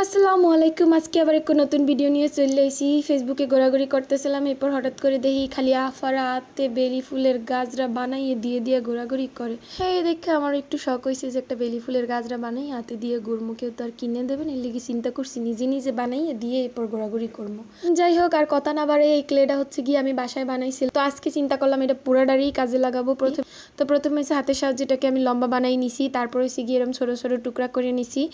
আসসালামু আলাইকুম। আজকে আবার একটা নতুন ভিডিও নিয়ে চলে এসেছি। ফেসবুকে ঘোরাঘুরি করতেছিলাম, এরপর হঠাৎ করে দেখি খালি আফারা হাতে বেলি ফুলের গাছরা বানাইয়ে দিয়ে দিয়ে ঘোরাঘুরি করে। হ্যাঁ, দেখে আমার একটু শখ হয়েছে যে একটা বেলি ফুলের গাছরা বানাই হাতে দিয়ে ঘুরমু, কেউ তো আর কিনে দেবেন, এর লিগে চিন্তা করছি নিজে নিজে বানাইয়ে দিয়ে এরপর ঘোরাঘুরি করবো। যাই হোক, আর কথা না বাড়ে, এই ক্লেটা হচ্ছে গিয়ে আমি বাসায় বানাইছিলাম, তো আজকে চিন্তা করলাম এটা পুরাটারই কাজে লাগাবো। প্রথমে হচ্ছে হাতের সাহায্যে এটাকে আমি লম্বা বানাই নিছি, তারপর হচ্ছে গিয়ে এরকম ছোটো ছোটো টুকরা করে নিছি।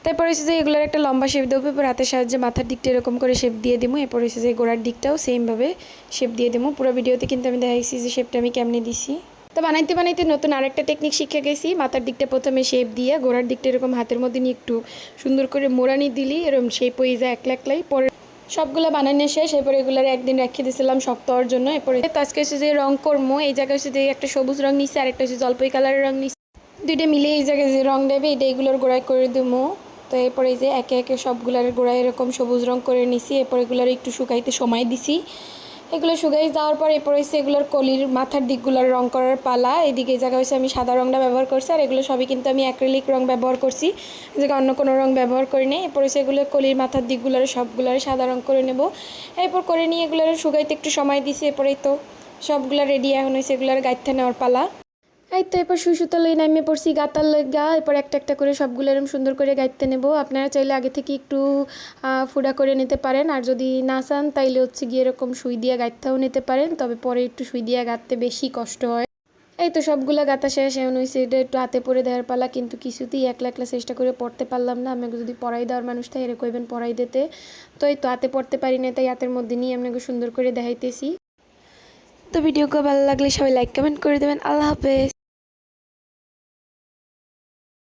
তারপর হচ্ছে যে এগুলোর একটা লম্বা শেপ দেবো, এরপর হাতের সাহায্যে মাথার দিকটা এরকম করে শেপ দিয়ে দেবো। এরপর হচ্ছে যে গোড়ার দিকটাও সেমভাবে শেপ দিয়ে দেবো। পুরো ভিডিওতে কিন্তু আমি দেখাইছি যে শেপটা আমি কেমনে দিছি। তো বানাইতে বানাইতে নতুন আরেকটা টেকনিক শিখে গেছি। মাথার দিকটা প্রথমে শেপ দিয়ে গোড়ার দিকটা এরকম হাতের মধ্যে নিয়ে একটু সুন্দর করে মোড়ানি দিলি এরকম শেপ হয়ে যায় একলা একলাই। পরে সবগুলো বানানো শেষ, এরপরে এগুলোর একদিন রেখে দিয়েছিলাম শক্ত হওয়ার জন্য। এরপরে আজকে হচ্ছে যে রং করবো, এই জায়গায় হচ্ছে যে একটা সবুজ রং নিচ্ছে আর একটা হচ্ছে জলপাই কালারের রং নিচ্ছে, দুইটা মিলে এই জায়গায় যে রং দেবে এটা এগুলোর গোড়ায় করে দেবো। তো এরপরে এই যে একে একে সবগুলার গোড়ায় এরকম সবুজ রং করে নিছি। এরপর এগুলোর একটু শুকাইতে সময় দিছি। এগুলো শুকাই যাওয়ার পর এরপর হচ্ছে এগুলোর কলির মাথার দিকগুলোর রং করার পালা। এদিকে এই জায়গায় হচ্ছে আমি সাদা রংটা ব্যবহার করছি, আর এগুলো সবই কিন্তু আমি অ্যাক্রিলিক রং ব্যবহার করছি, যে অন্য কোনো রং ব্যবহার করি নি। এরপর হচ্ছে এগুলো কলির মাথার দিকগুলোর সবগুলোর সাদা রং করে নেব। এরপর করে নিয়ে এগুলোর শুকাইতে একটু সময় দিছি। এরপরেই তো সবগুলো রেডি, এখন হয়েছে এগুলোর গাইতে নেওয়ার পালা। এই তো এরপর সুতা লই নামিয়ে পড়ছি গাতার লগা, এরপর একটা একটা করে সবগুলো এরকম সুন্দর করে গাইতে নেব। আপনারা চাইলে আগে থেকে একটু ফুডা করে নিতে পারেন, আর যদি না চান তাইলে হচ্ছে গিয়ে এরকম সুই দিয়ে গাঁথতেও নিতে পারেন, তবে পরে একটু সুই দিয়ে গাঁথতে বেশি কষ্ট হয়। এই তো সবগুলো গাঁথা শেষ, এমন হয়েছে এটা একটু হাতে পরে দেওয়ার পালা, কিন্তু কিছুতেই একলা একলা চেষ্টা করে পড়তে পারলাম না। আমাকে যদি পড়াই দেওয়ার মানুষ তাই এর কইবেন পড়াই দিতে, তো এই তো হাতে পড়তে পারি না, তাই হাতের মধ্যে নিয়ে আপনাকে সুন্দর করে দেখাইতেছি। তো ভিডিওকে ভালো লাগলে সবাই লাইক কমেন্ট করে দেবেন। আল্লাহ হাফেজ।